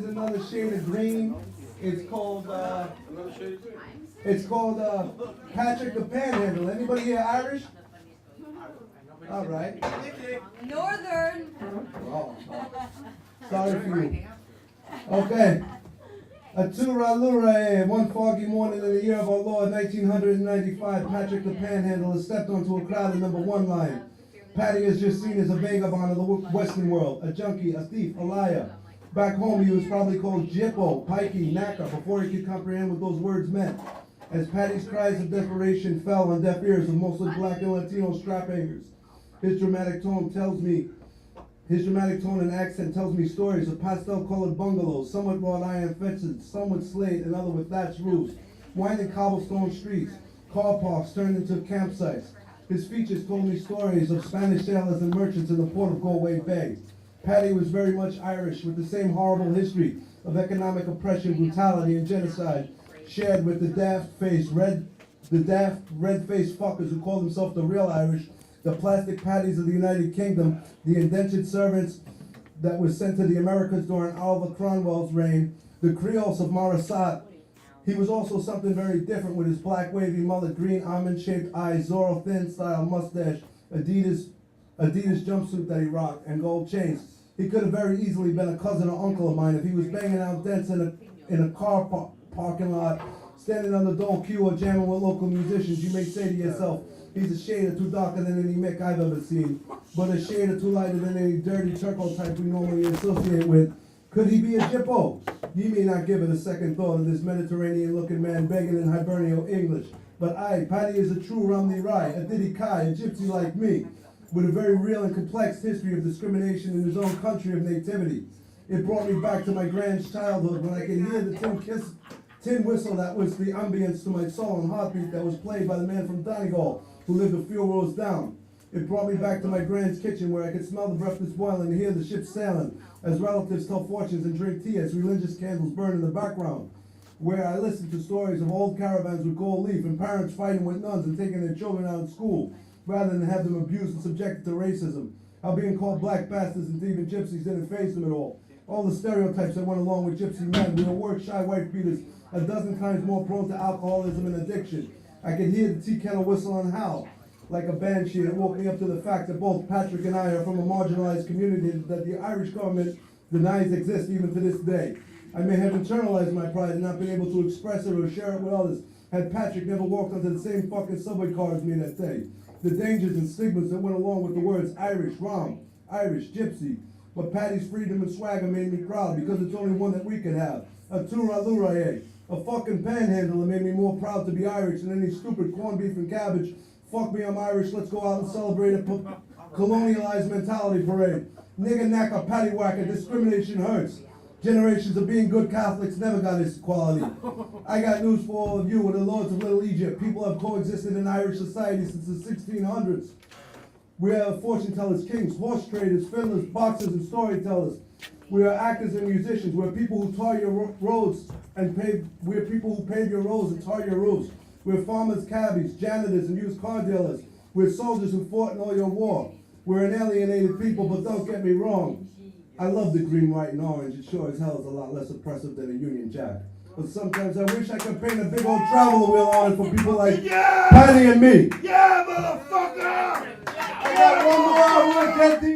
is another shade of green. It's called Patrick the Panhandler. Anybody here Irish? All right. Northern. Oh. Sorry for you. Okay. A Turalura, one foggy morning in the year of our Lord 1995, Patrick the Panhandler stepped onto a crowded number 1 line. Patty is just seen as a vagabond of the Western world, a junkie, a thief, a liar. Back home, he was probably called Jippo, Pikey, Knacker, before he could comprehend what those words meant. As Patty's cries of desperation fell on deaf ears of mostly black and Latino strap-hangers, his dramatic tone and accent tells me stories of pastel-colored bungalows, some with wrought iron fences, some with slate, and other with thatched roofs, winding cobblestone streets, car parks turned into campsites. His features told me stories of Spanish sailors and merchants in the port of Galway Bay. Patty was very much Irish, with the same horrible history of economic oppression, brutality, and genocide shared with the daft-faced, red-faced fuckers who call themselves the real Irish, the plastic patties of the United Kingdom, the indentured servants that were sent to the Americas during Oliver Cromwell's reign, the Creoles of Morisot. He was also something very different with his black wavy mullet, green almond-shaped eyes, Zorro thin-style mustache, Adidas jumpsuit that he rocked, and gold chains. He could have very easily been a cousin or uncle of mine if he was banging out dents in a car parking lot, standing on the dole queue or jamming with local musicians. You may say to yourself, he's a shade or two darker than any Mick I've ever seen, but a shade or two lighter than any dirty turco type we normally associate with. Could he be a Jippo? Ye may not give it a second thought of this Mediterranean-looking man begging in Hiberno English, but I, Paddy, is a true Romney Rye, a Diddy Kai, a gypsy like me, with a very real and complex history of discrimination in his own country of nativity. It brought me back to my grand childhood when I could hear the tin whistle that was the ambience to my soul and heartbeat that was played by the man from Donegal who lived a few rows down. It brought me back to my grand's kitchen where I could smell the breakfast boiling and hear the ship sailing as relatives tell fortunes and drink tea as religious candles burn in the background, where I listened to stories of old caravans with gold leaf and parents fighting with nuns and taking their children out of school rather than have them abused and subjected to racism, how being called black bastards and thieving gypsies didn't faze them at all the stereotypes that went along with gypsy men. We were work-shy wife beaters, a dozen times more prone to alcoholism and addiction. I could hear the tea kettle whistle and howl like a banshee, and it woke me up to the fact that both Patrick and I are from a marginalized community that the Irish government denies exists even to this day. I may have internalized my pride and not been able to express it or share it with others had Patrick never walked onto the same fucking subway car as me that day. The dangers and stigmas that went along with the words Irish, Rom, Irish, Gypsy. But Patty's freedom and swagger made me proud because it's only one that we could have. A Turalura, a fucking panhandler made me more proud to be Irish than any stupid corned beef and cabbage. Fuck me, I'm Irish, let's go out and celebrate a colonialized mentality parade. Nigger knacker, paddywhacker, discrimination hurts. Generations of being good Catholics never got this equality. I got news for all of you, we're the lords of Little Egypt. People have coexisted in Irish society since the 1600s. We are fortune tellers, kings, horse traders, fiddlers, boxers, and storytellers. We are actors and musicians. We're people who tar your roads and pave. We're people who pave your roads and tar your roofs. We're farmers, cabbies, janitors, and used car dealers. We're soldiers who fought in all your war. We're an alienated people, but don't get me wrong. I love the green, white, and orange. It sure as hell is a lot less oppressive than a Union Jack. But sometimes I wish I could paint a big old traveler wheel on it for people like Patty and me. Yeah, motherfucker! I got one more. I want to get the